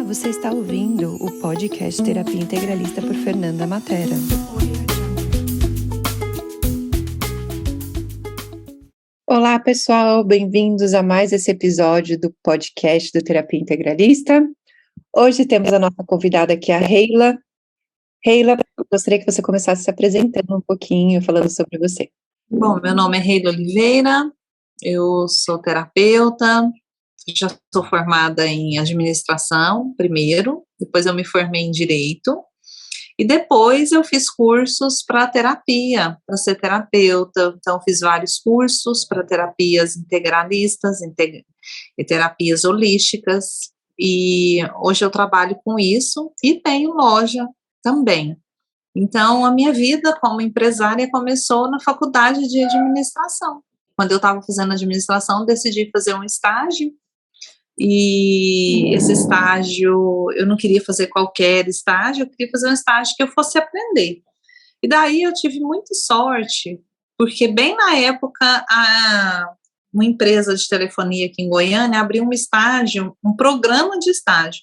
Você está ouvindo o podcast Terapia Integralista por Fernanda Matera. Olá, pessoal, bem-vindos a mais esse episódio do podcast do Terapia Integralista. Hoje temos a nossa convidada aqui, a Reila. Reila, gostaria que você começasse se apresentando um pouquinho, falando sobre você. Bom, meu nome é Reila Oliveira, eu sou terapeuta, já sou formada em administração primeiro, depois eu me formei em direito, e depois eu fiz cursos para terapia, para ser terapeuta. Então fiz vários cursos para terapias integralistas e terapias holísticas, e hoje eu trabalho com isso e tenho loja também. Então, a minha vida como empresária começou na faculdade de administração. Quando eu estava fazendo administração, decidi fazer um estágio, e esse estágio, eu não queria fazer qualquer estágio, eu queria fazer um estágio que eu fosse aprender. E daí eu tive muita sorte, porque bem na época, uma empresa de telefonia aqui em Goiânia abriu um programa de estágio,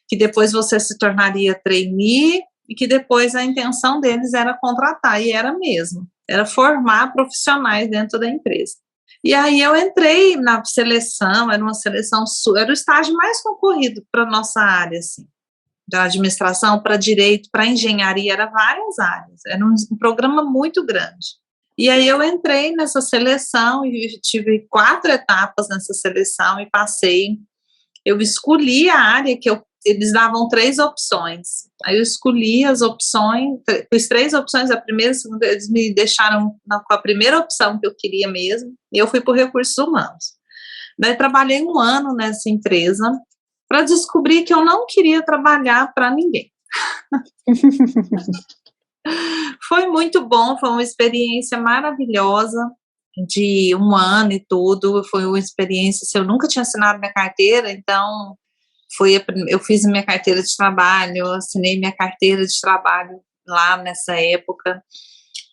que depois você se tornaria trainee, e que depois a intenção deles era contratar, e era mesmo, era formar profissionais dentro da empresa. E aí eu entrei na seleção, era o estágio mais concorrido para a nossa área, assim, da administração, para direito, para engenharia, era várias áreas, era um programa muito grande. E aí eu entrei nessa seleção, e tive 4 etapas nessa seleção, e passei, eu escolhi a área que eles davam 3 opções, aí eu escolhi as opções, fiz 3 opções, a primeira, a segunda, eles me deixaram com a primeira opção que eu queria mesmo, e eu fui por recursos humanos. Daí trabalhei 1 ano nessa empresa, para descobrir que eu não queria trabalhar para ninguém. Foi muito bom, foi uma experiência maravilhosa, de 1 ano e tudo, foi uma experiência, eu nunca tinha assinado minha carteira, então eu fiz minha carteira de trabalho, assinei minha carteira de trabalho lá nessa época,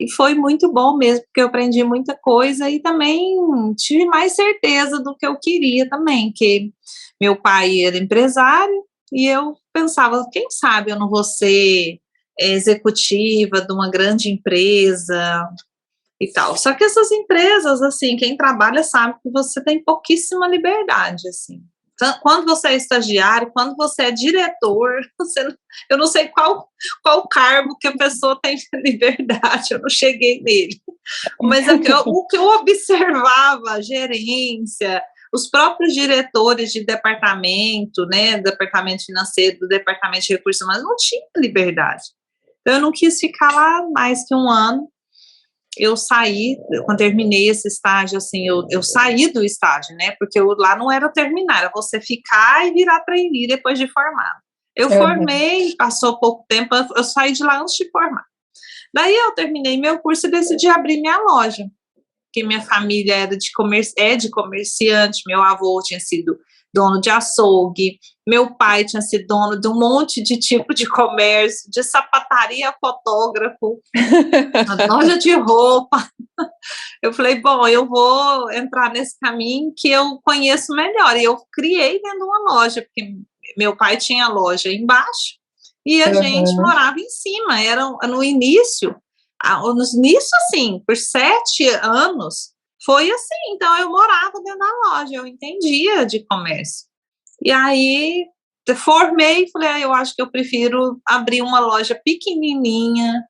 e foi muito bom mesmo, porque eu aprendi muita coisa, e também tive mais certeza do que eu queria também, que meu pai era empresário, e eu pensava, quem sabe eu não vou ser executiva de uma grande empresa, e tal. Só que essas empresas, assim, quem trabalha sabe que você tem pouquíssima liberdade, assim. Quando você é estagiário, quando você é diretor, eu não sei qual cargo que a pessoa tem liberdade, eu não cheguei nele. Mas o que eu observava, gerência, os próprios diretores de departamento, né, do departamento financeiro, do departamento de recursos humanos, não tinha liberdade. Então, eu não quis ficar lá mais que 1 ano. Eu saí, quando terminei esse estágio, assim, eu saí do estágio, né, porque lá não era terminar, era você ficar e virar trainee depois de formado. Eu formei, passou pouco tempo, eu saí de lá antes de formar. Daí eu terminei meu curso e decidi abrir minha loja, porque minha família era de comerciante, meu avô tinha sido dono de açougue, meu pai tinha sido dono de um monte de tipo de comércio, de sapataria, fotógrafo, loja de roupa. Eu falei, bom, eu vou entrar nesse caminho que eu conheço melhor, e eu criei dentro de uma loja, porque meu pai tinha loja embaixo, e a gente morava em cima, era no início, assim, por 7 anos, foi assim, então eu morava dentro da loja, eu entendia de comércio. E aí, formei e falei, eu acho que eu prefiro abrir uma loja pequenininha,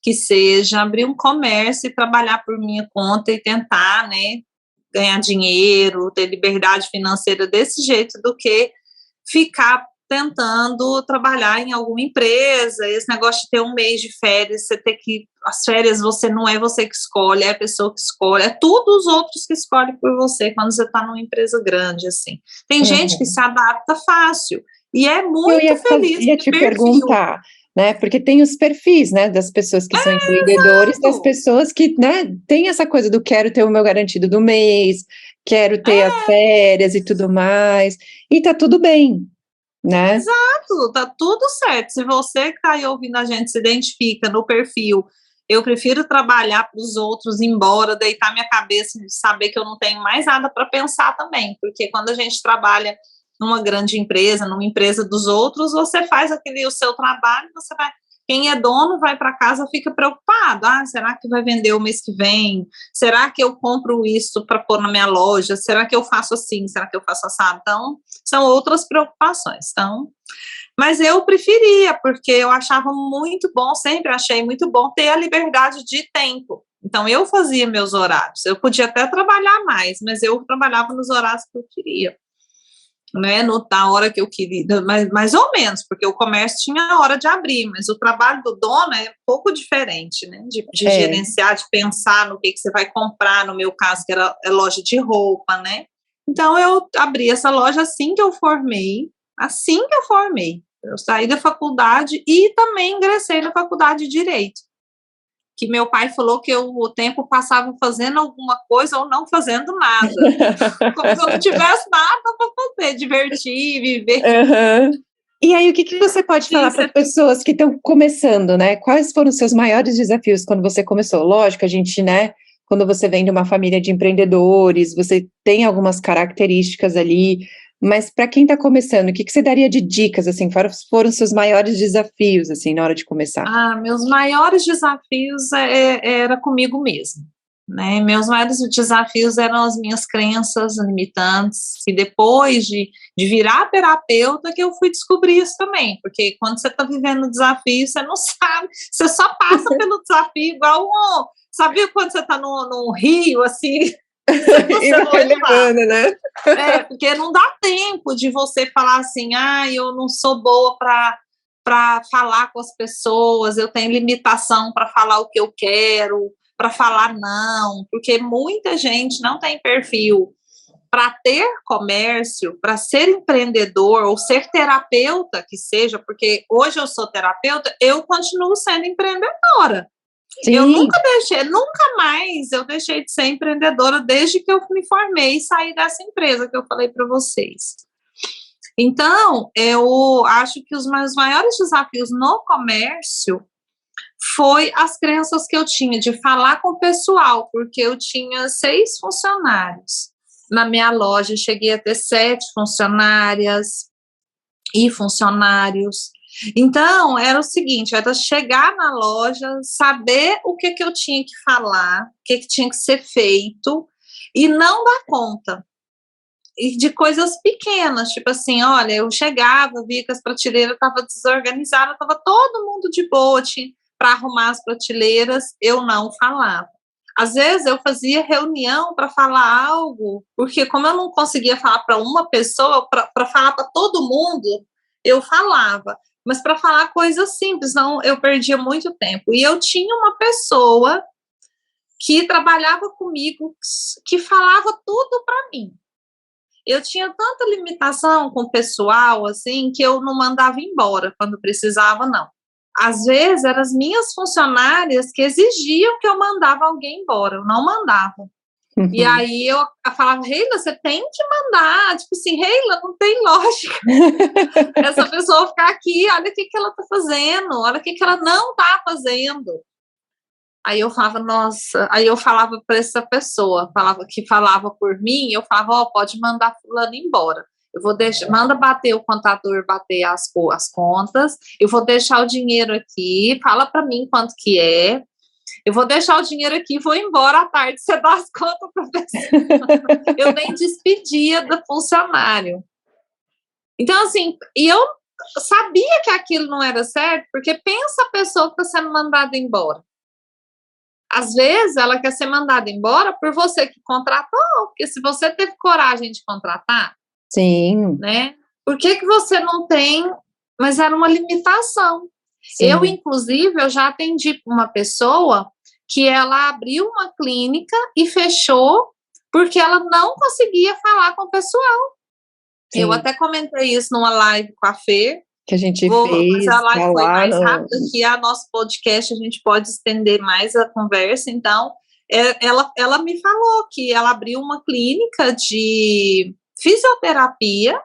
que seja, abrir um comércio e trabalhar por minha conta e tentar, né, ganhar dinheiro, ter liberdade financeira desse jeito, do que ficar tentando trabalhar em alguma empresa, esse negócio de ter 1 mês de férias, as férias não é você que escolhe, é a pessoa que escolhe, é tudo os outros que escolhem por você, quando você está numa empresa grande, assim. Tem gente que se adapta fácil, e é muito feliz. Eu ia te perguntar, né, porque tem os perfis, né, das pessoas que são empreendedores, das pessoas que, né, tem essa coisa do quero ter o meu garantido do mês, quero ter as férias e tudo mais, e tá tudo bem, né? Exato, tá tudo certo. Se você que tá aí ouvindo a gente se identifica no perfil, eu prefiro trabalhar para os outros, ir embora, deitar minha cabeça e saber que eu não tenho mais nada para pensar também, porque quando a gente trabalha numa grande empresa, numa empresa dos outros, você faz o seu trabalho, você vai. Quem é dono vai para casa, fica preocupado. Será que vai vender o mês que vem? Será que eu compro isso para pôr na minha loja? Será que eu faço assim? Será que eu faço assado? Então, são outras preocupações. Então, mas eu preferia, porque eu achava muito bom, sempre achei muito bom ter a liberdade de tempo. Então, eu fazia meus horários. Eu podia até trabalhar mais, mas eu trabalhava nos horários que eu queria. Né, na hora que eu queria, mais ou menos, porque o comércio tinha a hora de abrir, mas o trabalho do dono é um pouco diferente, né, de gerenciar, de pensar no que você vai comprar, no meu caso, que era loja de roupa, né, então eu abri essa loja assim que eu formei, eu saí da faculdade e também ingressei na faculdade de Direito, que meu pai falou que o tempo passava fazendo alguma coisa ou não fazendo nada. Como se eu não tivesse nada para fazer, divertir, viver. Uhum. E aí, o que você pode falar para as pessoas que estão começando, né? Quais foram os seus maiores desafios quando você começou? Lógico, a gente, né, quando você vem de uma família de empreendedores, você tem algumas características ali, mas para quem está começando, o que você daria de dicas, assim, foram os seus maiores desafios, assim, na hora de começar? Meus maiores desafios era comigo mesmo, né? Meus maiores desafios eram as minhas crenças limitantes, e depois de virar terapeuta que eu fui descobrir isso também, porque quando você está vivendo o desafio, você não sabe, você só passa pelo desafio igual sabia quando você está no rio, assim, você vai levando, né? Porque não dá tempo de você falar assim, eu não sou boa para falar com as pessoas, eu tenho limitação para falar o que eu quero, para falar não, porque muita gente não tem perfil para ter comércio, para ser empreendedor ou ser terapeuta, que seja, porque hoje eu sou terapeuta, eu continuo sendo empreendedora. Sim. Eu nunca mais eu deixei de ser empreendedora desde que eu me formei e saí dessa empresa que eu falei para vocês. Então, eu acho que os meus maiores desafios no comércio foi as crenças que eu tinha de falar com o pessoal, porque eu tinha 6 funcionários. Na minha loja, eu cheguei a ter 7 funcionárias e funcionários. Então, era o seguinte, era chegar na loja, saber o que eu tinha que falar, o que tinha que ser feito, e não dar conta. E de coisas pequenas, tipo assim, olha, eu chegava, via que as prateleiras estavam desorganizadas, estava todo mundo de boa para arrumar as prateleiras, eu não falava. Às vezes eu fazia reunião para falar algo, porque como eu não conseguia falar para uma pessoa, para falar para todo mundo, eu falava. Mas para falar coisas simples, não, eu perdia muito tempo. E eu tinha uma pessoa que trabalhava comigo, que falava tudo para mim. Eu tinha tanta limitação com o pessoal, assim, que eu não mandava embora quando precisava, não. Às vezes, eram as minhas funcionárias que exigiam que eu mandava alguém embora, eu não mandava. Uhum. E aí eu falava, Reila, você tem que mandar, tipo assim, Reila, não tem lógica essa pessoa ficar aqui, olha o que ela tá fazendo, olha o que ela não tá fazendo. Aí eu falava, nossa, aí eu falava para essa pessoa, que falava por mim, eu falava, pode mandar fulano embora. Eu vou deixar, manda bater o contador, bater as contas, eu vou deixar o dinheiro aqui, fala para mim quanto que é, eu vou deixar o dinheiro aqui e vou embora à tarde, você dá as contas para a pessoa. Eu nem despedia do funcionário. Então, assim, e eu sabia que aquilo não era certo, porque pensa a pessoa que está sendo mandada embora. Às vezes, ela quer ser mandada embora por você que contratou, porque se você teve coragem de contratar, sim, né? Por que você não tem? Mas era uma limitação. Sim. Eu, inclusive, eu já atendi uma pessoa que ela abriu uma clínica e fechou porque ela não conseguia falar com o pessoal. Sim. Eu até comentei isso numa live com a Fê, que a gente fez. Mas a live foi mais rápida que a nosso podcast, a gente pode estender mais a conversa. Então, ela me falou que ela abriu uma clínica de fisioterapia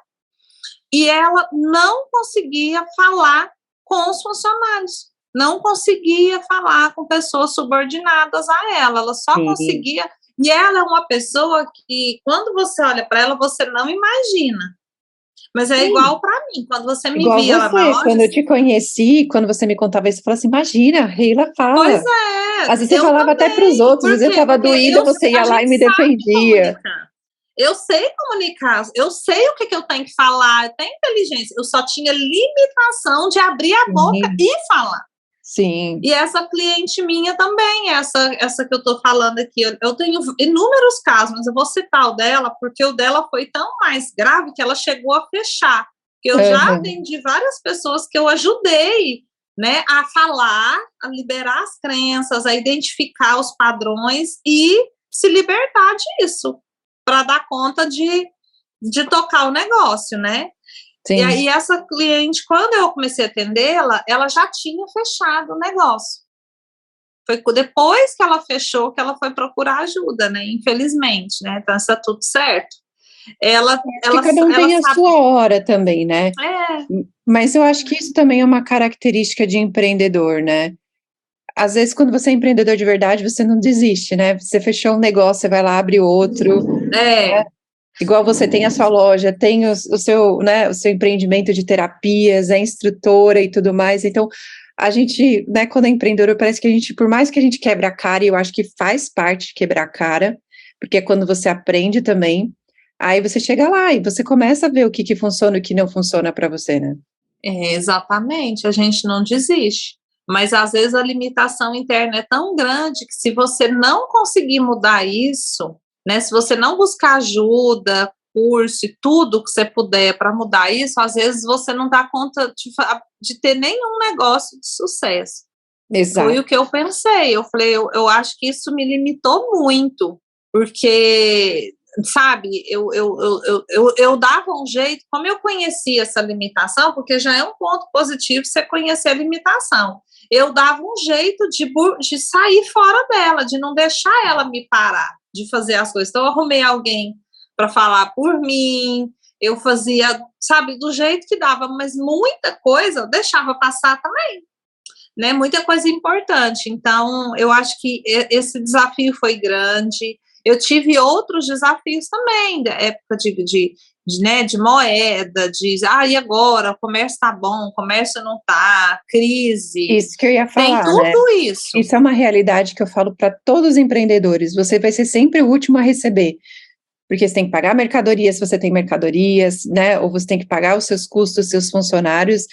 e ela não conseguia falar com os funcionários, não conseguia falar com pessoas subordinadas a ela só conseguia. E ela é uma pessoa que, quando você olha para ela, você não imagina. Mas é igual para mim, quando você me Igual via lá na você, loja. quando eu te conheci, quando você me contava isso, você falou assim, imagina, a Reila Pois fala. é, Às vezes você eu falava até para os também. outros, às Por vezes eu quê? estava Porque doída, você ia a lá e gente me sabe defendia. comunicar. Eu sei comunicar, eu sei o que eu tenho que falar, eu tenho inteligência. Eu só tinha limitação de abrir a boca Sim. e falar. Sim. E essa cliente minha também, essa que eu tô falando aqui, eu tenho inúmeros casos, mas eu vou citar o dela, porque o dela foi tão mais grave que ela chegou a fechar. Que eu já atendi várias pessoas que eu ajudei, né, a falar, a liberar as crenças, a identificar os padrões e se libertar disso, para dar conta de tocar o negócio, né? Sim. E aí essa cliente, quando eu comecei a atendê-la, ela já tinha fechado o negócio. Foi depois que ela fechou que ela foi procurar ajuda, né? Infelizmente, né? Então está tudo certo. Cada um tem a sua hora também, né? É. Mas eu acho que isso também é uma característica de empreendedor, né? Às vezes, quando você é empreendedor de verdade, você não desiste, né? Você fechou um negócio, você vai lá, abre outro. Né? Igual você tem a sua loja, tem o seu, né, o seu empreendimento de terapias, é instrutora e tudo mais. Então, a gente, né, quando é empreendedor, parece que a gente, por mais que a gente quebre a cara, e eu acho que faz parte de quebrar a cara, porque é quando você aprende também, aí você chega lá e você começa a ver o que funciona e o que não funciona para você, né? Exatamente, a gente não desiste. Mas às vezes a limitação interna é tão grande que se você não conseguir mudar isso, né, se você não buscar ajuda, curso e tudo que você puder para mudar isso, às vezes você não dá conta de ter nenhum negócio de sucesso. Exato. Foi o que eu pensei, eu falei, eu acho que isso me limitou muito, porque, sabe, eu dava um jeito, como eu conhecia essa limitação, porque já é um ponto positivo você conhecer a limitação, eu dava um jeito de sair fora dela, de não deixar ela me parar, de fazer as coisas. Então eu arrumei alguém para falar por mim, eu fazia, sabe, do jeito que dava, mas muita coisa eu deixava passar também, né, muita coisa importante. Então, eu acho que esse desafio foi grande. Eu tive outros desafios também, da época de moeda, e agora? O comércio tá bom, o comércio não tá, crise. Isso que eu ia falar, tem tudo, né? Isso. Isso é uma realidade que eu falo para todos os empreendedores. Você vai ser sempre o último a receber. Porque você tem que pagar mercadoria se você tem mercadorias, né? Ou você tem que pagar os seus custos, seus funcionários.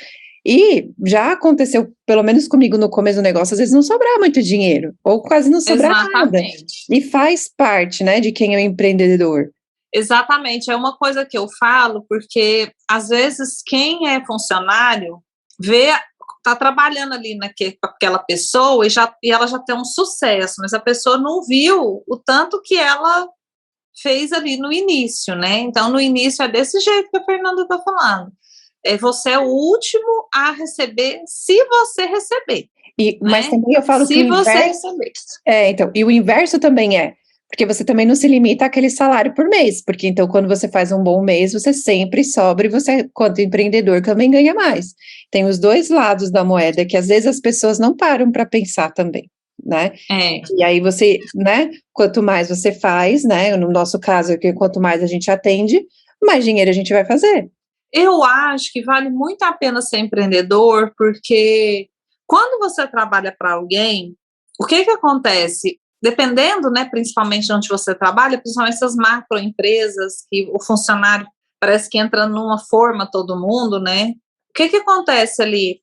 E já aconteceu, pelo menos comigo no começo do negócio, às vezes não sobrar muito dinheiro, ou quase não sobrar nada. E faz parte, né, de quem é o empreendedor. Exatamente, é uma coisa que eu falo, porque às vezes quem é funcionário está trabalhando ali com aquela pessoa e ela já tem um sucesso, mas a pessoa não viu o tanto que ela fez ali no início, né? Então, no início é desse jeito que a Fernanda está falando. Você é o último a receber, se você receber. Mas também eu falo que o inverso. Então, e o inverso também porque você também não se limita àquele salário por mês, porque então quando você faz um bom mês, você sempre sobra e você, quanto empreendedor, também ganha mais. Tem os dois lados da moeda que às vezes as pessoas não param para pensar também, né? E aí você, né, quanto mais você faz, né, no nosso caso aqui, quanto mais a gente atende, mais dinheiro a gente vai fazer. Eu acho que vale muito a pena ser empreendedor, porque quando você trabalha para alguém, o que acontece? Dependendo, né, principalmente de onde você trabalha, principalmente essas macroempresas, que o funcionário parece que entra numa forma todo mundo, né? O que acontece ali?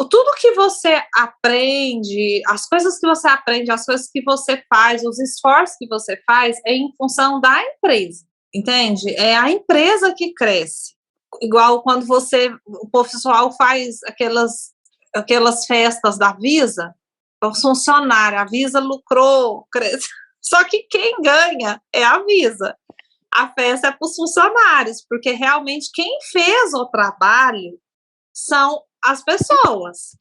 Tudo que você aprende, as coisas que você aprende, as coisas que você faz, os esforços que você faz, é em função da empresa, entende? É a empresa que cresce. Igual quando o pessoal faz aquelas festas da Visa, o funcionário, a Visa lucrou, cresce. Só que quem ganha é a Visa. A festa é para os funcionários, porque realmente quem fez o trabalho são as pessoas.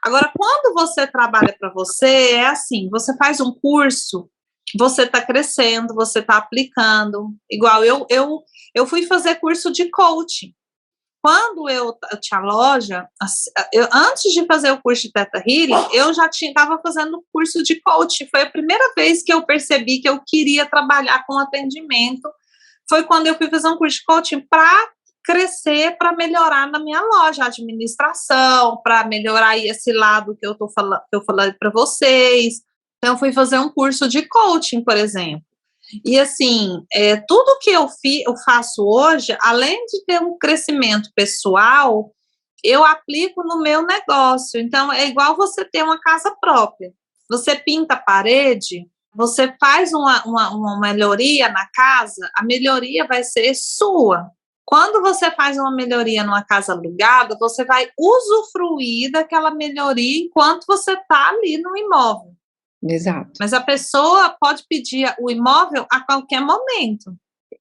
Agora, quando você trabalha para você, é assim, você faz um curso, você está crescendo, você está aplicando. Igual eu fui fazer curso de coaching. Quando eu tinha loja, antes de fazer o curso de Theta Healing, eu já estava fazendo curso de coaching. Foi a primeira vez que eu percebi que eu queria trabalhar com atendimento. Foi quando eu fui fazer um curso de coaching para crescer para melhorar na minha loja, a administração, para melhorar esse lado que eu falei para vocês. Então, eu fui fazer um curso de coaching, por exemplo. E assim, tudo que eu faço hoje, além de ter um crescimento pessoal, eu aplico no meu negócio. Então, é igual você ter uma casa própria. Você pinta a parede, você faz uma melhoria na casa, a melhoria vai ser sua. Quando você faz uma melhoria numa casa alugada, você vai usufruir daquela melhoria enquanto você está ali no imóvel. Exato. Mas a pessoa pode pedir o imóvel a qualquer momento.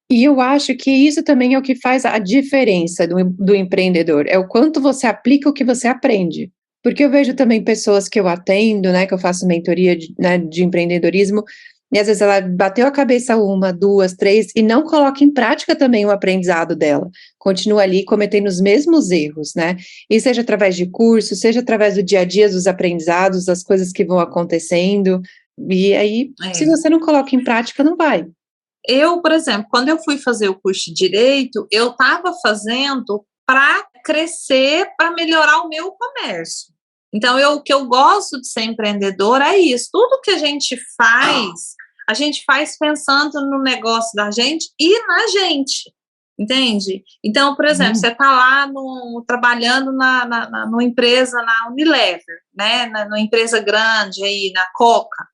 E eu acho que isso também é o que faz a diferença do empreendedor, é o quanto você aplica o que você aprende. Porque eu vejo também pessoas que eu atendo, né, que eu faço mentoria de empreendedorismo, e às vezes ela bateu a cabeça 1, 2, 3, e não coloca em prática também o aprendizado dela. Continua ali cometendo os mesmos erros, né? E seja através de curso, seja através do dia a dia, dos aprendizados, das coisas que vão acontecendo. E aí, se você não coloca em prática, não vai. Eu, por exemplo, quando eu fui fazer o curso de Direito, eu estava fazendo para crescer, para melhorar o meu comércio. Então, o que eu gosto de ser empreendedora é isso. Tudo que a gente faz pensando no negócio da gente e na gente, entende? Então, por exemplo, você está lá trabalhando numa empresa, na Unilever, né? Numa empresa grande aí, na Coca.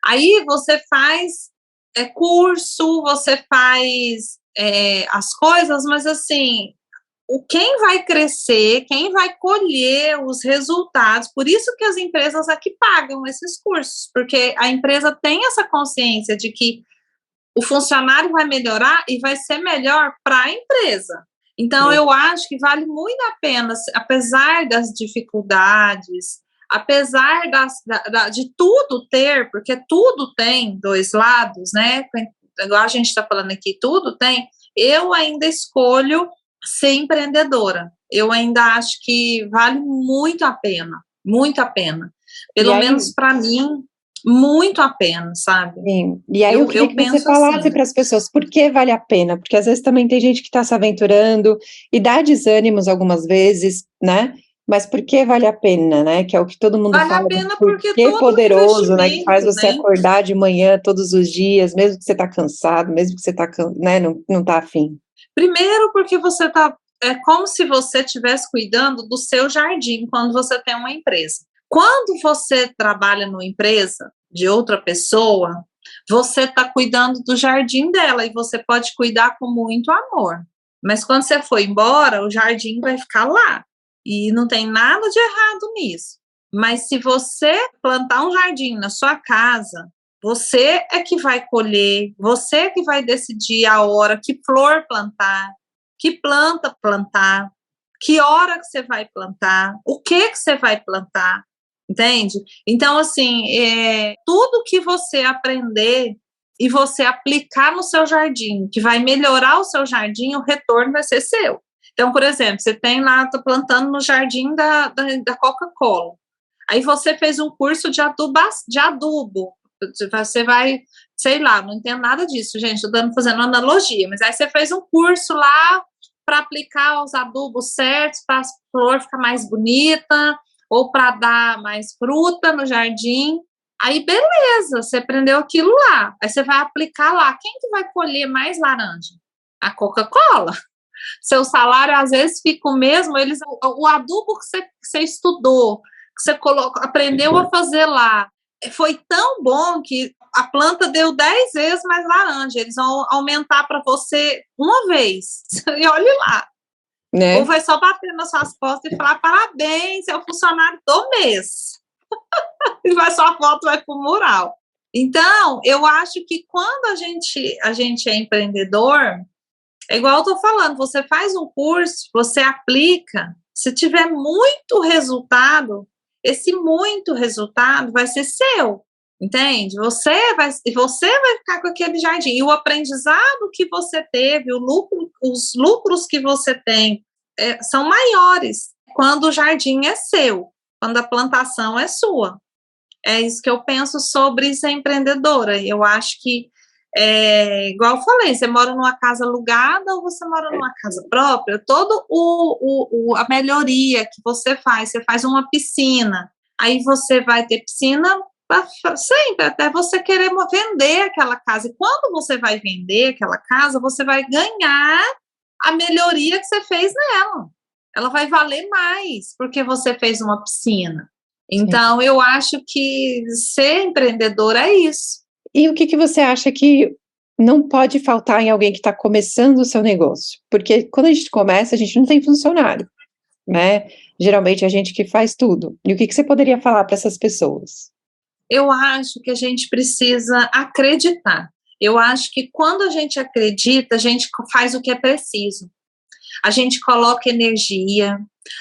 Aí você faz curso, você faz as coisas, mas assim, quem vai crescer, quem vai colher os resultados, por isso que as empresas aqui pagam esses cursos, porque a empresa tem essa consciência de que o funcionário vai melhorar e vai ser melhor para a empresa. Então, eu acho que vale muito a pena, apesar das dificuldades, apesar de tudo ter, porque tudo tem dois lados, né? Igual a gente está falando aqui, tudo tem, eu ainda escolho ser empreendedora. Eu ainda acho que vale muito a pena, muito a pena. Pelo menos para mim, muito a pena, sabe? Sim. E aí eu queria que você falasse para as pessoas por que vale a pena, porque às vezes também tem gente que está se aventurando e dá desânimos algumas vezes, né? Mas por que vale a pena, né? Que é o que todo mundo fala. Vale a pena porque todo poderoso, né? Que faz você né? acordar de manhã todos os dias, mesmo que você está cansado, mesmo que você tá, né, não está afim. Primeiro porque você está, é como se você estivesse cuidando do seu jardim quando você tem uma empresa. Quando você trabalha numa empresa de outra pessoa, você está cuidando do jardim dela e você pode cuidar com muito amor. Mas quando você for embora, o jardim vai ficar lá. E não tem nada de errado nisso. Mas se você plantar um jardim na sua casa, você é que vai colher, você é que vai decidir a hora, que flor plantar, que planta plantar, que hora que você vai plantar, o que você vai plantar, entende? Então, assim, tudo que você aprender e você aplicar no seu jardim, que vai melhorar o seu jardim, o retorno vai ser seu. Então, por exemplo, você tem lá, está plantando no jardim da Coca-Cola. Aí você fez um curso de adubo. Você vai, sei lá, não entendo nada disso, gente, estou fazendo uma analogia, mas aí você fez um curso lá para aplicar os adubos certos, para a flor ficar mais bonita, ou para dar mais fruta no jardim. Aí, beleza, você aprendeu aquilo lá. Aí você vai aplicar lá. Quem que vai colher mais laranja? A Coca-Cola. Seu salário, às vezes, fica o mesmo. O adubo que você estudou, que você aprendeu a fazer lá, foi tão bom que a planta deu 10 vezes mais laranja. Eles vão aumentar para você uma vez. E olhe lá. Né? Ou vai só bater nas suas costas e falar parabéns, é o funcionário do mês. E sua foto vai para o mural. Então, eu acho que quando a gente é empreendedor, é igual eu estou falando, você faz um curso, você aplica, se tiver muito resultado, esse muito resultado vai ser seu, entende? Você vai ficar com aquele jardim. E o aprendizado que você teve, os lucros que você tem são maiores quando o jardim é seu, quando a plantação é sua. É isso que eu penso sobre ser empreendedora. Eu acho que Igual eu falei, você mora numa casa alugada ou você mora numa casa própria, todo a melhoria que você faz uma piscina, aí você vai ter piscina sempre, até você querer vender aquela casa, e quando você vai vender aquela casa, você vai ganhar a melhoria que você fez nela, ela vai valer mais, porque você fez uma piscina. Então, eu acho que ser empreendedor é isso. E o que você acha que não pode faltar em alguém que está começando o seu negócio? Porque quando a gente começa, a gente não tem funcionário, né? Geralmente é a gente que faz tudo. E o que você poderia falar para essas pessoas? Eu acho que a gente precisa acreditar. Eu acho que quando a gente acredita, a gente faz o que é preciso. A gente coloca energia,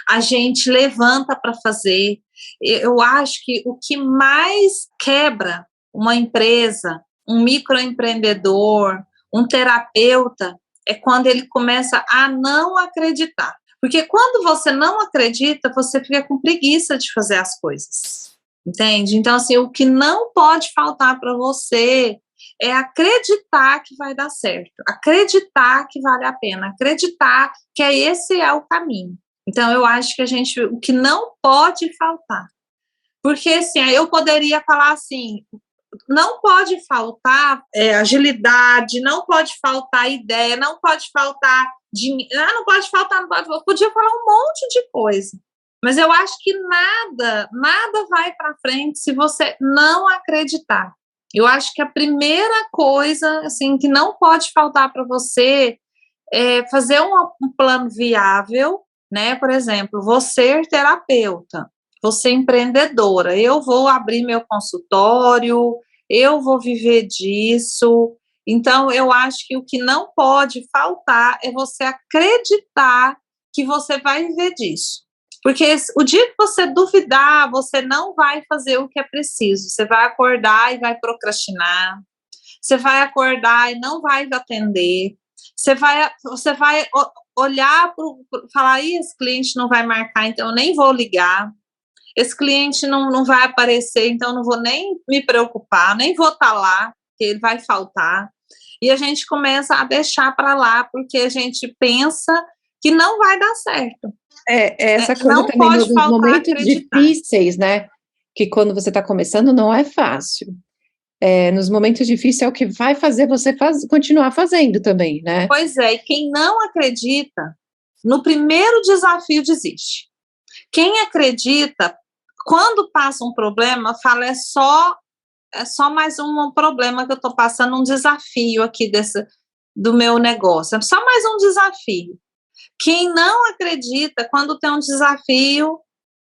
a gente levanta para fazer. Eu acho que o que mais quebra uma empresa, um microempreendedor, um terapeuta, é quando ele começa a não acreditar. Porque quando você não acredita, você fica com preguiça de fazer as coisas. Entende? Então, assim, o que não pode faltar para você é acreditar que vai dar certo, acreditar que vale a pena, acreditar que esse é o caminho. Então, eu acho que o que não pode faltar, porque assim, eu poderia falar assim, não pode faltar agilidade, não pode faltar ideia, não pode faltar dinheiro, não pode faltar, eu podia falar um monte de coisa, mas eu acho que nada vai para frente se você não acreditar. Eu acho que a primeira coisa, assim, que não pode faltar para você é fazer um plano viável, né? Por exemplo, você terapeuta, você empreendedora, eu vou abrir meu consultório, eu vou viver disso. Então, eu acho que o que não pode faltar é você acreditar que você vai viver disso. Porque o dia que você duvidar, você não vai fazer o que é preciso. Você vai acordar e vai procrastinar. Você vai acordar e não vai atender. Você vai olhar para falar, esse cliente não vai marcar, então eu nem vou ligar. Esse cliente não vai aparecer, então eu não vou nem me preocupar, nem vou estar lá, porque ele vai faltar. E a gente começa a deixar para lá, porque a gente pensa que não vai dar certo. Essa coisa não também pode dos momentos acreditar. difíceis, né? Que quando você está começando não é fácil. Nos momentos difíceis é o que vai fazer você continuar fazendo também, né? Pois é, e quem não acredita, no primeiro desafio desiste. Quem acredita, quando passa um problema, fala, é só mais um problema que eu estou passando, um desafio aqui do meu negócio, é só mais um desafio. Quem não acredita, quando tem um desafio,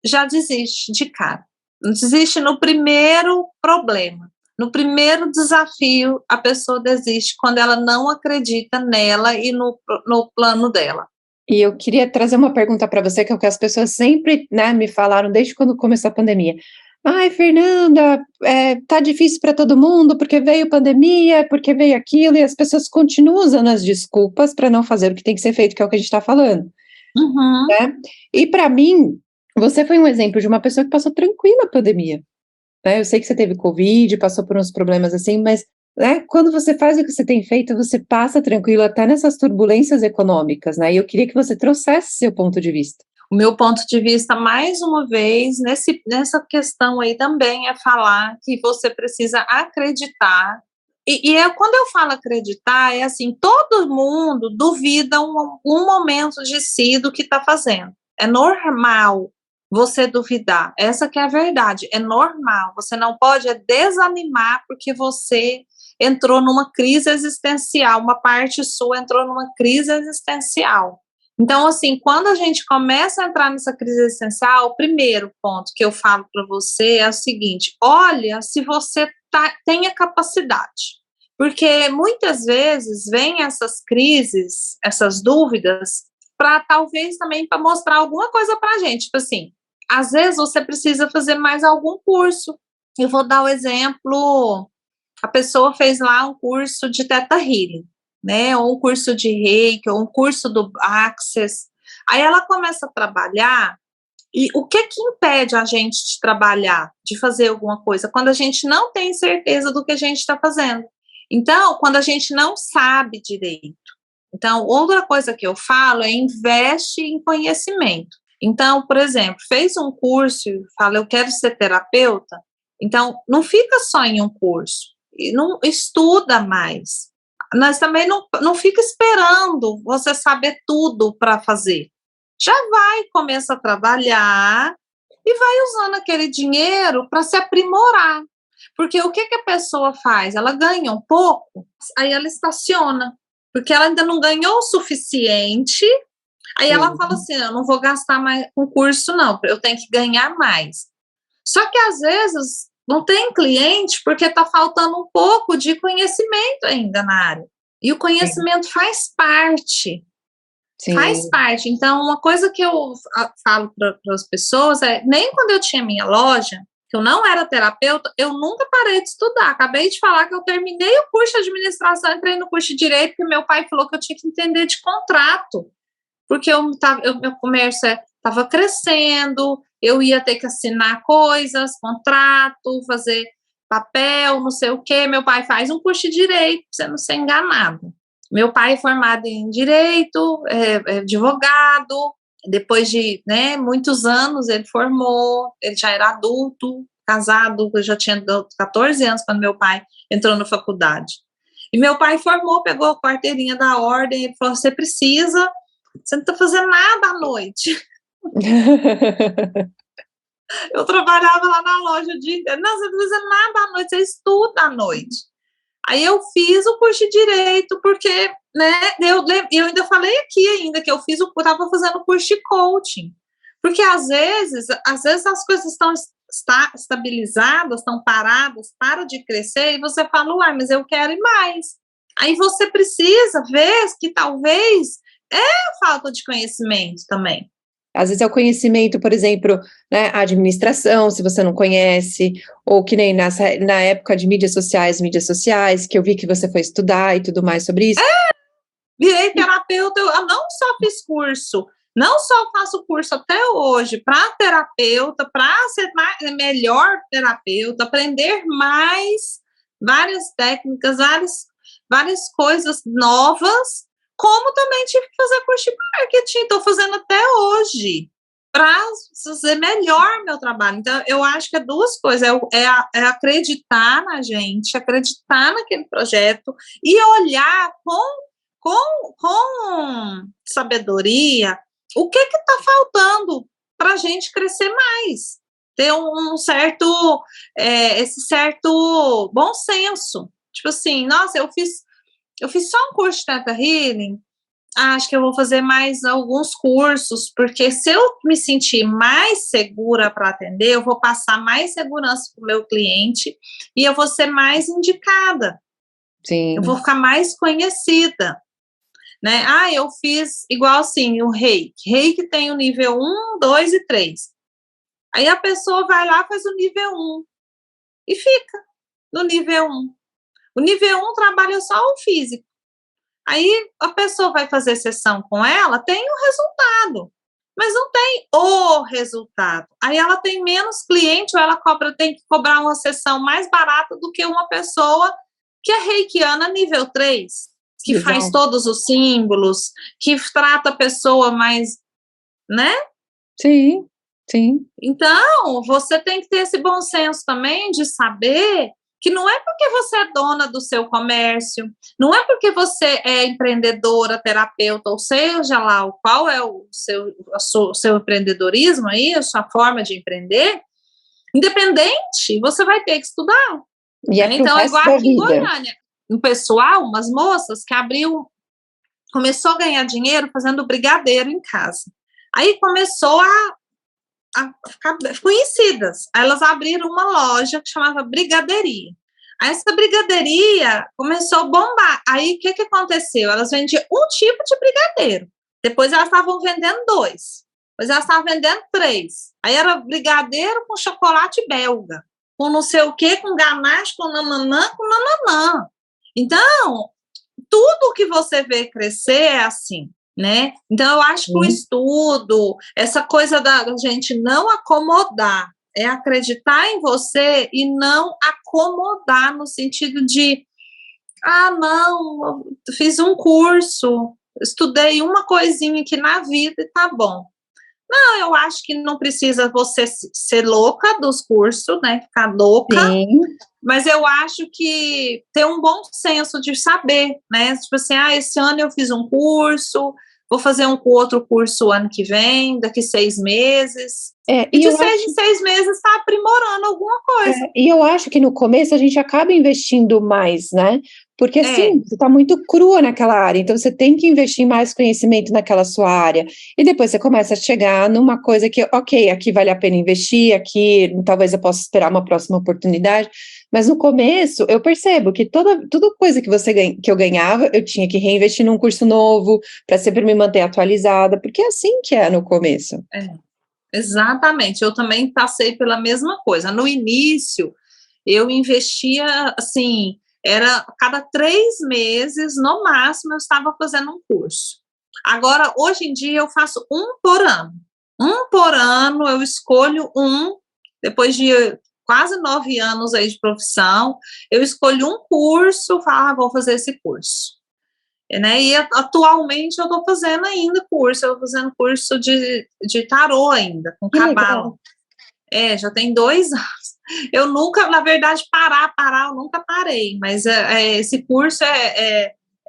já desiste de cara. Desiste no primeiro problema. No primeiro desafio, a pessoa desiste quando ela não acredita nela e no plano dela. E eu queria trazer uma pergunta para você, que é o que as pessoas sempre, né, me falaram desde quando começou a pandemia. Ai, Fernanda, tá difícil para todo mundo, porque veio pandemia, porque veio aquilo, e as pessoas continuam usando as desculpas para não fazer o que tem que ser feito, que é o que a gente está falando. Uhum. Né? E para mim, você foi um exemplo de uma pessoa que passou tranquila a pandemia. Né? Eu sei que você teve Covid, passou por uns problemas assim, mas né, quando você faz o que você tem feito, você passa tranquilo até nessas turbulências econômicas, né? E eu queria que você trouxesse seu ponto de vista. O meu ponto de vista, mais uma vez, nessa questão aí também é falar que você precisa acreditar. Quando eu falo acreditar, é assim, todo mundo duvida um momento de si do que está fazendo. É normal você duvidar. Essa que é a verdade. É normal. Você não pode desanimar porque você entrou numa crise existencial. Uma parte sua entrou numa crise existencial. Então, assim, quando a gente começa a entrar nessa crise existencial, o primeiro ponto que eu falo para você é o seguinte: olha se você tem a capacidade. Porque muitas vezes vem essas crises, essas dúvidas, para talvez também para mostrar alguma coisa para a gente. Tipo assim, às vezes você precisa fazer mais algum curso. Eu vou dar o exemplo: a pessoa fez lá um curso de Theta Healing, né, ou um curso de Reiki, ou um curso do Access. Aí ela começa a trabalhar, e o que impede a gente de trabalhar, de fazer alguma coisa, quando a gente não tem certeza do que a gente está fazendo? Então, quando a gente não sabe direito. Então, outra coisa que eu falo é investe em conhecimento. Então, por exemplo, fez um curso e fala, eu quero ser terapeuta, então não fica só em um curso, não estuda mais. Nós também não fica esperando você saber tudo para fazer. Já vai, começa a trabalhar e vai usando aquele dinheiro para se aprimorar. Porque o que a pessoa faz? Ela ganha um pouco, aí ela estaciona, porque ela ainda não ganhou o suficiente, aí ela fala assim, eu não vou gastar mais com curso não, eu tenho que ganhar mais. Só que às vezes não tem cliente porque está faltando um pouco de conhecimento ainda na área. E o conhecimento faz parte. Sim. Faz parte. Então, uma coisa que eu falo para as pessoas é, nem quando eu tinha minha loja, que eu não era terapeuta, eu nunca parei de estudar. Acabei de falar que eu terminei o curso de administração, entrei no curso de direito, porque meu pai falou que eu tinha que entender de contrato, porque meu comércio estava crescendo, eu ia ter que assinar coisas, contrato, fazer papel, não sei o quê. Meu pai faz um curso de direito, para você não ser enganado. Meu pai é formado em direito, é advogado, depois de muitos anos ele formou, ele já era adulto, casado, eu já tinha 14 anos quando meu pai entrou na faculdade. E meu pai formou, pegou a carteirinha da ordem, ele falou, você não está fazendo nada à noite. Eu trabalhava lá na loja o dia inteiro, não, você não está fazendo nada à noite, você estuda à noite. Aí eu fiz o curso de Direito, porque, eu ainda falei aqui ainda, que eu estava fazendo o curso de coaching, porque às vezes as coisas estão estabilizadas, estão paradas, para de crescer, e você fala, uai, mas eu quero ir mais. Aí você precisa ver que talvez é falta de conhecimento também. Às vezes é o conhecimento, por exemplo, a administração, se você não conhece, ou que nem na época de mídias sociais, que eu vi que você foi estudar e tudo mais sobre isso. Virei terapeuta, eu não só fiz curso, não só faço curso até hoje para terapeuta, para ser melhor terapeuta, aprender mais, várias técnicas, várias coisas novas, como também tive que fazer curso de marketing, estou fazendo até hoje, para fazer melhor meu trabalho. Então, eu acho que é duas coisas, é acreditar na gente, acreditar naquele projeto e olhar com sabedoria o que está faltando para a gente crescer mais, ter esse certo bom senso. Tipo assim, nossa, eu fiz só um curso de Theta Healing, acho que eu vou fazer mais alguns cursos, porque se eu me sentir mais segura para atender, eu vou passar mais segurança para o meu cliente e eu vou ser mais indicada. Sim. Eu vou ficar mais conhecida. Eu fiz igual assim, o Reiki. Reiki tem o nível 1, 2 e 3. Aí a pessoa vai lá, faz o nível 1 e fica no nível 1. O nível 1 trabalha só o físico. Aí a pessoa vai fazer sessão com ela, tem o resultado, mas não tem o resultado. Aí ela tem menos cliente, ou ela tem que cobrar uma sessão mais barata do que uma pessoa que é reikiana nível 3, que Legal. Faz todos os símbolos, que trata a pessoa mais, Sim, sim. Então, você tem que ter esse bom senso também de saber que não é porque você é dona do seu comércio, não é porque você é empreendedora, terapeuta, ou seja lá qual é o seu empreendedorismo aí, a sua forma de empreender, independente, você vai ter que estudar. E então, igual aqui em Goiânia, um pessoal, umas moças que começou a ganhar dinheiro fazendo brigadeiro em casa. Aí começou a ficar conhecidas. Aí elas abriram uma loja que chamava Brigadeiria. Aí essa brigadeiria começou a bombar. Aí o que aconteceu? Elas vendiam um tipo de brigadeiro. Depois elas estavam vendendo 2. Depois elas estavam vendendo 3. Aí era brigadeiro com chocolate belga, com não sei o que, com ganache, com nananã, com nananã. Então, tudo que você vê crescer é assim. Então, eu acho que o estudo, essa coisa da gente não acomodar, é acreditar em você e não acomodar no sentido de Não, eu fiz um curso, estudei uma coisinha aqui na vida e tá bom. Não, eu acho que não precisa você ser louca dos cursos, né? Ficar louca, Sim. mas eu acho que ter um bom senso de saber, né? Tipo assim, esse ano eu fiz um curso, vou fazer outro curso ano que vem, daqui 6 meses. E E de eu acho. 6 em 6 meses está aprimorando alguma coisa. E eu acho que no começo a gente acaba investindo mais, né? Porque assim, você está muito crua naquela área, então você tem que investir mais conhecimento naquela sua área. E depois você começa a chegar numa coisa que, ok, aqui vale a pena investir, aqui talvez eu possa esperar uma próxima oportunidade. Mas no começo eu percebo que toda coisa que eu ganhava, eu tinha que reinvestir num curso novo para sempre me manter atualizada, porque é assim que é no começo. Exatamente, eu também passei pela mesma coisa. No início, eu investia assim, era a cada 3 meses, no máximo, eu estava fazendo um curso. Agora, hoje em dia, eu faço um por ano. Um por ano, eu escolho depois de quase 9 anos aí de profissão, eu escolho um curso, falo, vou fazer esse curso. Né? E atualmente eu estou fazendo ainda curso, eu estou fazendo curso de tarô ainda, com Que cabala. legal. Já tem 2 anos. Eu nunca, na verdade, eu nunca parei, mas esse curso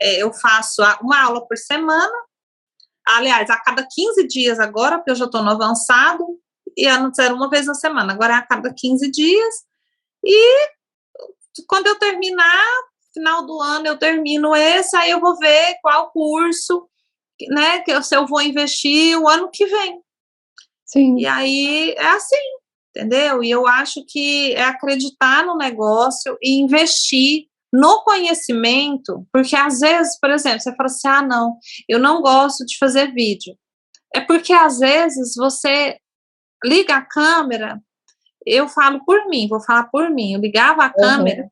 eu faço uma aula por semana, aliás, a cada 15 dias agora, porque eu já estou no avançado, e antes era uma vez na semana, agora é a cada 15 dias, e quando eu terminar, final do ano eu termino esse, aí eu vou ver qual curso, né, se eu vou investir o ano que vem. E Sim. aí é assim, entendeu? E eu acho que é acreditar no negócio e investir no conhecimento, porque às vezes, por exemplo, você fala assim, não, eu não gosto de fazer vídeo. É porque às vezes você liga a câmera, eu falo por mim, vou falar por mim, eu ligava a câmera Uhum.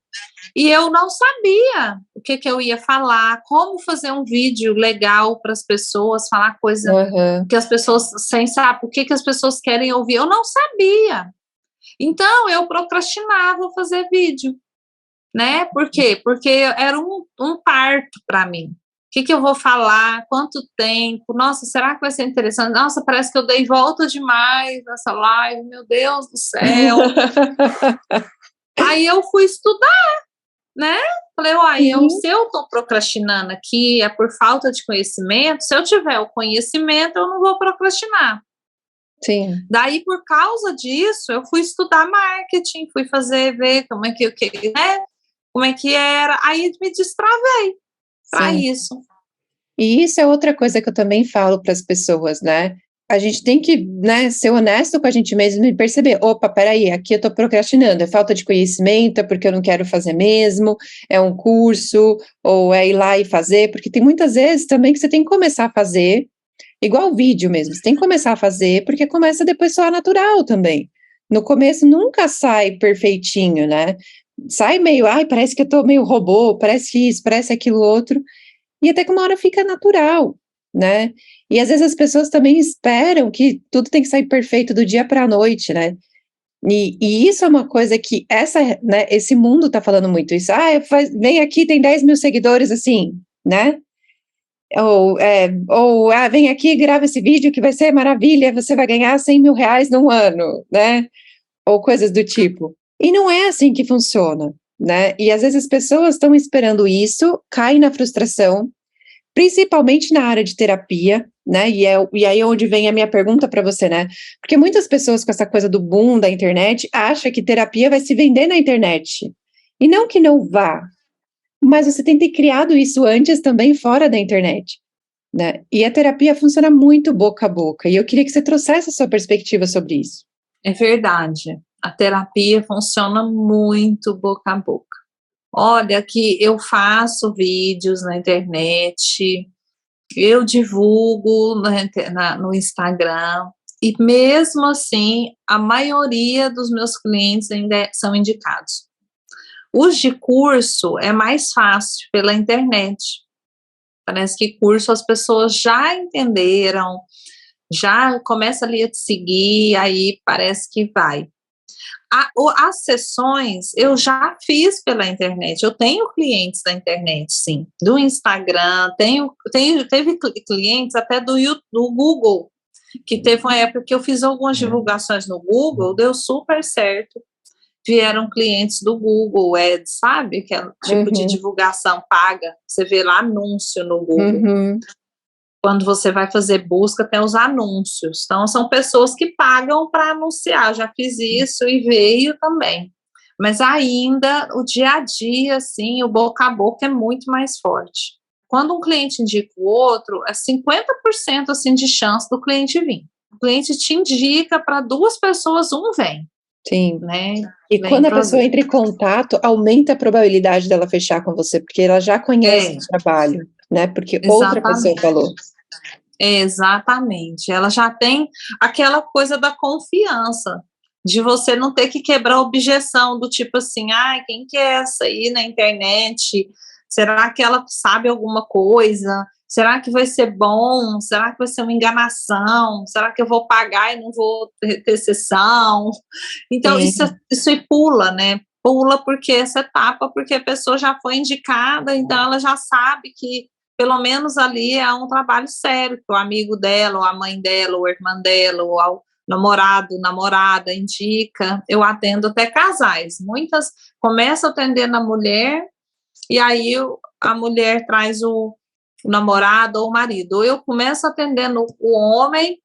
e eu não sabia o que eu ia falar, como fazer um vídeo legal para as pessoas, falar coisa Uhum. que as pessoas, sem saber o que as pessoas querem ouvir, eu não sabia. Então, eu procrastinava fazer vídeo, né? Por quê? Porque era um parto para mim. O que eu vou falar? Quanto tempo? Nossa, será que vai ser interessante? Nossa, parece que eu dei volta demais nessa live, meu Deus do céu. Aí eu fui estudar, né? Falei, Sim. se eu estou procrastinando aqui é por falta de conhecimento, se eu tiver o conhecimento, eu não vou procrastinar. Sim. Daí, por causa disso, eu fui estudar marketing, fui ver como é né? Como é que era. Aí me destravei para Sim. isso. E isso é outra coisa que eu também falo para as pessoas, né? A gente tem que, né, ser honesto com a gente mesmo e perceber, opa, peraí, aqui eu estou procrastinando, é falta de conhecimento, é porque eu não quero fazer mesmo, é um curso, ou é ir lá e fazer, porque tem muitas vezes também que você tem que começar a fazer, igual vídeo mesmo, você tem que começar a fazer, porque começa depois só natural também. No começo nunca sai perfeitinho, né? Sai meio, parece que eu tô meio robô, parece isso, parece aquilo outro, e até que uma hora fica natural, né? E às vezes as pessoas também esperam que tudo tem que sair perfeito do dia para a noite, né? E isso é uma coisa que né, esse mundo tá falando muito isso. Vem aqui, tem 10 mil seguidores, assim, né? Ou vem aqui e grava esse vídeo que vai ser maravilha, você vai ganhar 100 mil reais num ano, né? Ou coisas do tipo. E não é assim que funciona, né? E às vezes as pessoas estão esperando isso, caem na frustração, principalmente na área de terapia, né? E aí é onde vem a minha pergunta para você, né? Porque muitas pessoas com essa coisa do boom da internet acham que terapia vai se vender na internet. E não que não vá, mas você tem que ter criado isso antes também fora da internet, né? E a terapia funciona muito boca a boca. E eu queria que você trouxesse a sua perspectiva sobre isso. É verdade. A terapia funciona muito boca a boca. Olha, que eu faço vídeos na internet, eu divulgo no Instagram, e mesmo assim, a maioria dos meus clientes ainda são indicados. Os de curso é mais fácil pela internet. Parece que curso as pessoas já entenderam, já começa ali a te seguir, aí parece que vai. As sessões eu já fiz pela internet, eu tenho clientes da internet, sim, do Instagram, teve clientes até do Google, que teve uma época que eu fiz algumas divulgações no Google, deu super certo, vieram clientes do Google Ads, sabe, que é um tipo de divulgação paga, você vê lá anúncio no Google, quando você vai fazer busca, tem os anúncios. Então, são pessoas que pagam para anunciar. Já fiz isso e veio também. Mas ainda, o dia a dia, assim, o boca a boca é muito mais forte. Quando um cliente indica o outro, é 50% assim, de chance do cliente vir. O cliente te indica para 2 pessoas, um vem. Sim. Né? E quando a pessoa entra em contato, aumenta a probabilidade dela fechar com você, porque ela já conhece o trabalho, né? Porque outra pessoa falou. Exatamente. Ela já tem aquela coisa da confiança, de você não ter que quebrar a objeção do tipo assim, quem que é essa aí na internet? Será que ela sabe alguma coisa? Será que vai ser bom? Será que vai ser uma enganação? Será que eu vou pagar e não vou ter sessão? Então, isso pula, né? Pula porque essa etapa, porque a pessoa já foi indicada, então ela já sabe que pelo menos ali é um trabalho sério, que o amigo dela, ou a mãe dela, ou a irmã dela, ou o namorado, namorada indica. Eu atendo até casais. Muitas começam atendendo a mulher, e aí a mulher traz o namorado ou o marido. Ou eu começo atendendo o homem,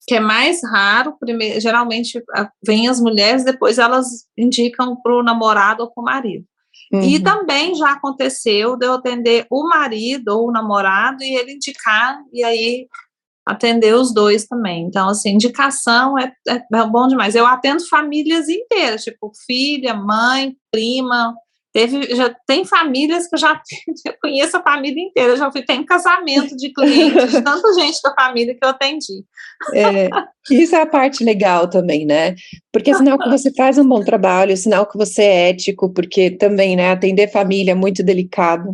que é mais raro, primeiro, geralmente vem as mulheres, depois elas indicam para o namorado ou para o marido. E também já aconteceu de eu atender o marido ou o namorado e ele indicar, e aí atender os 2 também. Então, assim, indicação é bom demais. Eu atendo famílias inteiras, tipo filha, mãe, prima. Já tem famílias que eu já conheço a família inteira, tem casamento de clientes, de tanta gente da família que eu atendi. Isso é a parte legal também, né? Porque é sinal que você faz um bom trabalho, é sinal que você é ético, porque também, né, atender família é muito delicado,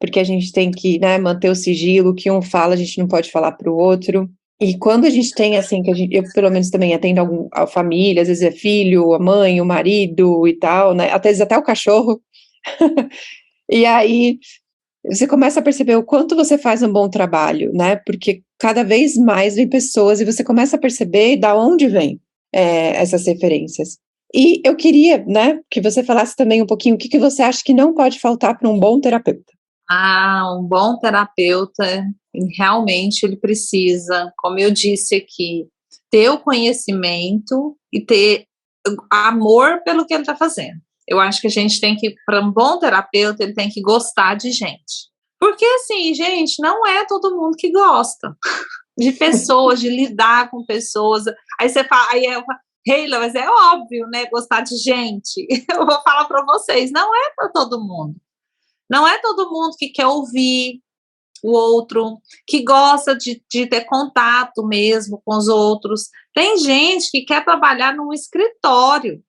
porque a gente tem que, né, manter o sigilo, o que um fala, a gente não pode falar para o outro. E quando a gente tem, assim, eu pelo menos também atendo a família, às vezes é filho, a mãe, o marido e tal, né? Às vezes até o cachorro. E aí você começa a perceber o quanto você faz um bom trabalho, né? Porque cada vez mais vem pessoas e você começa a perceber da onde vem essas referências. E eu queria, né, que você falasse também um pouquinho o que você acha que não pode faltar para um bom terapeuta. Um bom terapeuta, realmente ele precisa, como eu disse aqui, ter o conhecimento e ter amor pelo que ele está fazendo. Eu acho que a gente tem que, para um bom terapeuta, ele tem que gostar de gente. Porque, assim, gente, não é todo mundo que gosta de pessoas, de lidar com pessoas. Aí você fala, Heila, mas é óbvio, né, gostar de gente. Eu vou falar para vocês, não é para todo mundo. Não é todo mundo que quer ouvir o outro, que gosta de ter contato mesmo com os outros. Tem gente que quer trabalhar num escritório,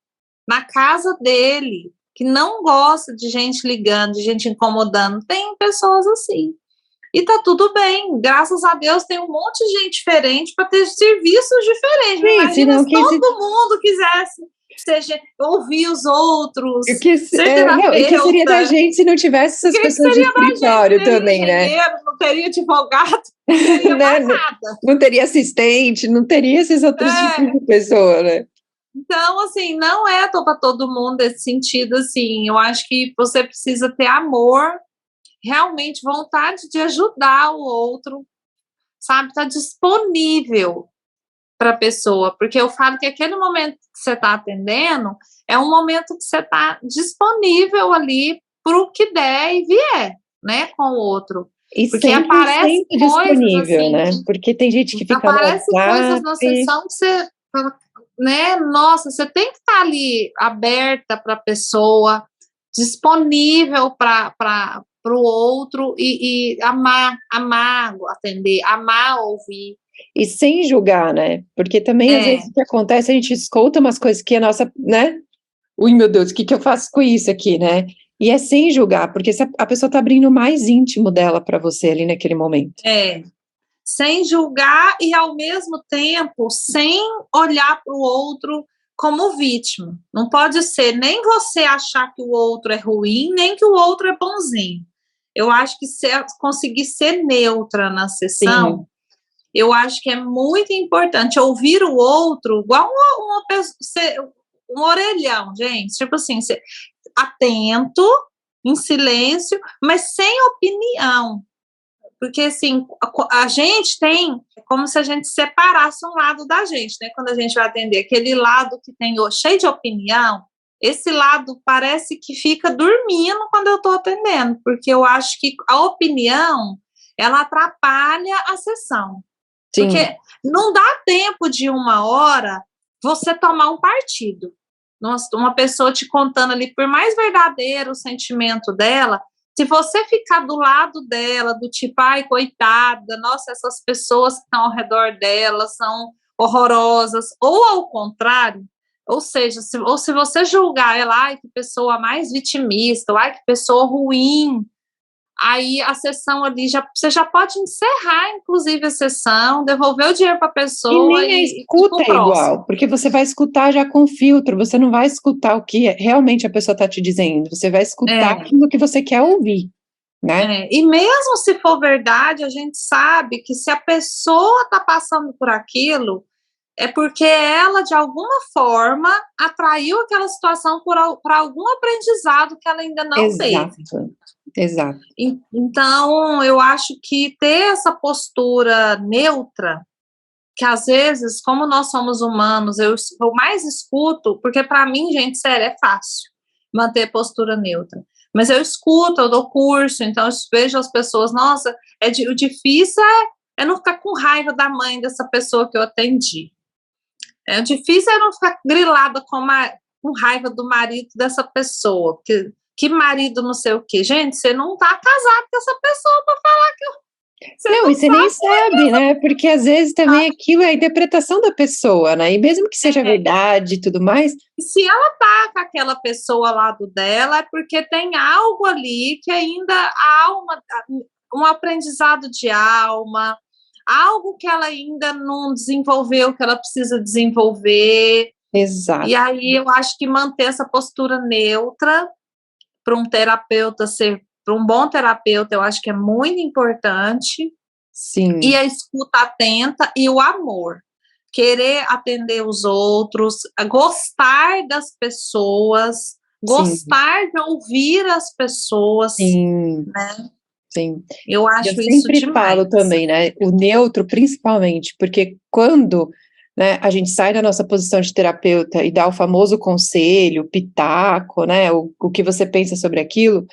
na casa dele, que não gosta de gente ligando, de gente incomodando. Tem pessoas assim. E tá tudo bem. Graças a Deus tem um monte de gente diferente para ter serviços diferentes. Imagina se todo mundo quisesse ouvir os outros. O que seria da gente se não tivesse essas pessoas de escritório também, né? Não teria advogado, não teria mais nada. Não teria assistente, não teria esses outros tipos de pessoa, né? Então, assim, não é para todo mundo nesse sentido, assim, eu acho que você precisa ter amor, realmente vontade de ajudar o outro, sabe, estar disponível para a pessoa, porque eu falo que aquele momento que você está atendendo é um momento que você está disponível ali para o que der e vier, né, com o outro. E porque aparece coisas assim, né? Porque tem gente que fica aparece coisas na sessão que você, né, nossa, você tem que estar ali aberta para a pessoa, disponível para o outro e amar atender, amar ouvir. E sem julgar, né? Porque também, às vezes, o que acontece, a gente escuta umas coisas que a nossa, né? Ui, meu Deus, o que eu faço com isso aqui, né? E é sem julgar, porque a pessoa tá abrindo o mais íntimo dela para você ali naquele momento. Sem julgar e, ao mesmo tempo, sem olhar para o outro como vítima. Não pode ser nem você achar que o outro é ruim, nem que o outro é bonzinho. Eu acho que conseguir ser neutra na sessão, Sim. eu acho que é muito importante ouvir o outro, igual uma pessoa, um orelhão, gente, tipo assim, atento, em silêncio, mas sem opinião. Porque, assim, a gente tem como se a gente separasse um lado da gente, né? Quando a gente vai atender aquele lado que tem cheio de opinião, esse lado parece que fica dormindo quando eu estou atendendo, porque eu acho que a opinião, ela atrapalha a sessão. Sim. Porque não dá tempo de 1 hora você tomar um partido. Uma pessoa te contando ali, por mais verdadeiro o sentimento dela, se você ficar do lado dela, do tipo, ai, coitada, nossa, essas pessoas que estão ao redor dela são horrorosas, ou ao contrário, ou seja, se você julgar ela, ai, que pessoa mais vitimista, ai, que pessoa ruim, aí a sessão ali, você já pode encerrar, inclusive, a sessão, devolver o dinheiro para a pessoa E nem a e escuta pro é igual, porque você vai escutar já com filtro, você não vai escutar o que realmente a pessoa está te dizendo, você vai escutar aquilo que você quer ouvir, né? E mesmo se for verdade, a gente sabe que se a pessoa está passando por aquilo, é porque ela, de alguma forma, atraiu aquela situação para algum aprendizado que ela ainda não teve. Exato. Então, eu acho que ter essa postura neutra, que às vezes, como nós somos humanos, eu mais escuto, porque para mim, gente, sério, é fácil manter postura neutra. Mas eu escuto, eu dou curso, então eu vejo as pessoas, nossa, o difícil é não ficar com raiva da mãe dessa pessoa que eu atendi. O difícil é não ficar grilada com raiva do marido dessa pessoa, que marido não sei o quê. Gente, você não tá casado com essa pessoa para falar que não, e você nem sabe, né? Porque às vezes também aquilo é a interpretação da pessoa, né? E mesmo que seja verdade e tudo mais. Se ela tá com aquela pessoa ao lado dela, é porque tem algo ali que ainda há um aprendizado de alma, algo que ela ainda não desenvolveu, que ela precisa desenvolver. Exato. E aí eu acho que manter essa postura neutra para um terapeuta para um bom terapeuta, eu acho que é muito importante. Sim. E a escuta atenta e o amor. Querer atender os outros, gostar das pessoas, gostar de ouvir as pessoas. Sim. Né? Sim. Eu acho isso demais. Eu sempre falo também, né? O neutro, principalmente, porque quando, né, a gente sai da nossa posição de terapeuta e dá o famoso conselho, pitaco, né? O que você pensa sobre aquilo.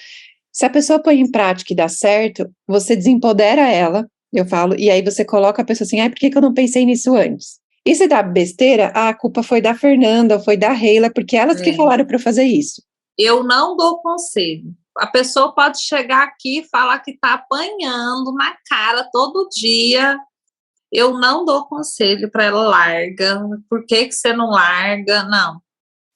Se a pessoa põe em prática e dá certo, você desempodera ela, eu falo, e aí você coloca a pessoa assim, por que eu não pensei nisso antes? E se dá besteira, a culpa foi da Fernanda, ou foi da Reila, porque elas que falaram para eu fazer isso. Eu não dou conselho. A pessoa pode chegar aqui e falar que está apanhando na cara todo dia. Eu não dou conselho para ela, larga. Por que você não larga? Não.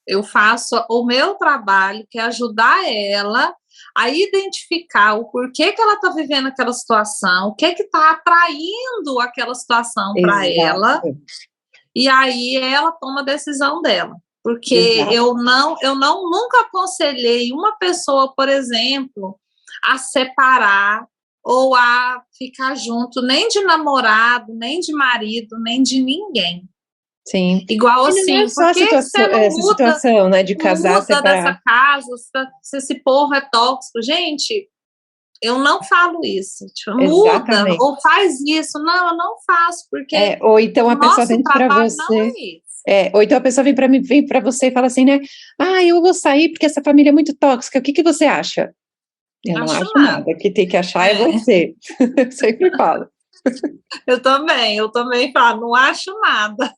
Eu faço o meu trabalho, que é ajudar ela a identificar o porquê que ela está vivendo aquela situação, o que está atraindo aquela situação para ela, e aí ela toma a decisão dela. Porque eu nunca aconselhei uma pessoa, por exemplo, a separar ou a ficar junto, nem de namorado, nem de marido, nem de ninguém. Sim. Igual assim, não é só essa situação, né, de casar, muda dessa casa, se esse povo é tóxico. Gente, eu não falo isso. Tipo, muda, ou faz isso. Não, eu não faço, porque ou então a pessoa vem para você. Não é isso. Ou então a pessoa vem para você e fala assim, né? Eu vou sair porque essa família é muito tóxica. O que você acha? Eu não acho nada. O que tem que achar é você. Sempre falo. Eu também falo, não acho nada.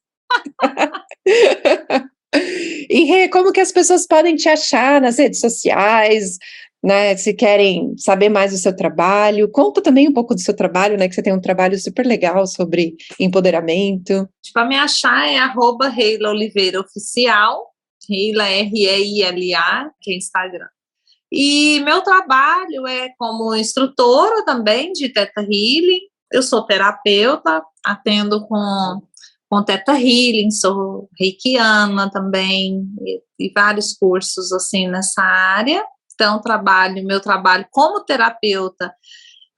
E Rê, como que as pessoas podem te achar nas redes sociais, né? Se querem saber mais do seu trabalho, conta também um pouco do seu trabalho, né? Que você tem um trabalho super legal sobre empoderamento. Para me achar é @Reila Oliveira Oficial, Reila Reila, que é Instagram. E meu trabalho é como instrutora também de Theta Healing. Eu sou terapeuta, atendo com com Theta Healing, sou reikiana também, e vários cursos assim nessa área. Então, meu trabalho como terapeuta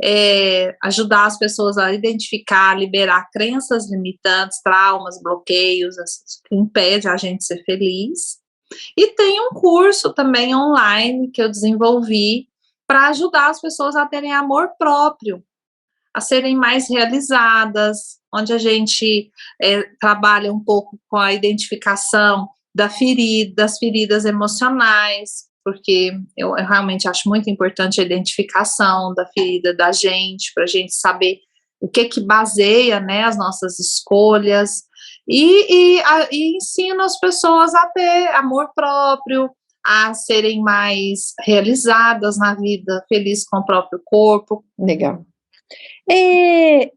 é ajudar as pessoas a identificar, liberar crenças limitantes, traumas, bloqueios, que impede a gente ser feliz. E tem um curso também online que eu desenvolvi para ajudar as pessoas a terem amor próprio, a serem mais realizadas, onde a gente trabalha um pouco com a identificação das feridas emocionais, porque eu realmente acho muito importante a identificação da ferida da gente, para a gente saber o que baseia, né, as nossas escolhas, e ensino as pessoas a ter amor próprio, a serem mais realizadas na vida, felizes com o próprio corpo. Legal. E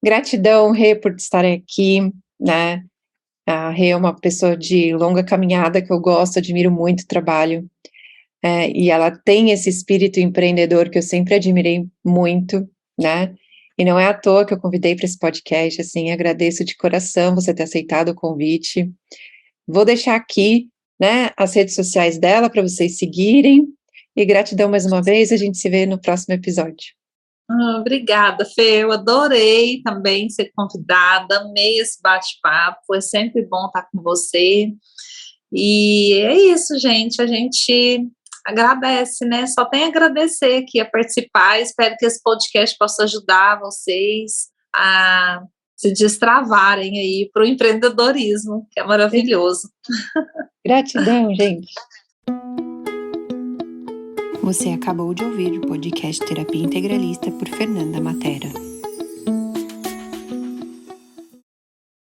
gratidão, Rê, por estarem aqui, né? A Rê é uma pessoa de longa caminhada que eu gosto, admiro muito o trabalho. E ela tem esse espírito empreendedor que eu sempre admirei muito, né? E não é à toa que eu convidei para esse podcast, assim, agradeço de coração você ter aceitado o convite. Vou deixar aqui, né, as redes sociais dela para vocês seguirem. E gratidão mais uma vez, a gente se vê no próximo episódio. Obrigada, Fê, eu adorei também ser convidada, amei esse bate-papo, foi sempre bom estar com você, e é isso, gente, a gente agradece, né, só tem a agradecer aqui a participar, espero que esse podcast possa ajudar vocês a se destravarem aí para o empreendedorismo, que é maravilhoso. Gratidão, gente. Você acabou de ouvir o podcast Terapia Integralista por Fernanda Matera.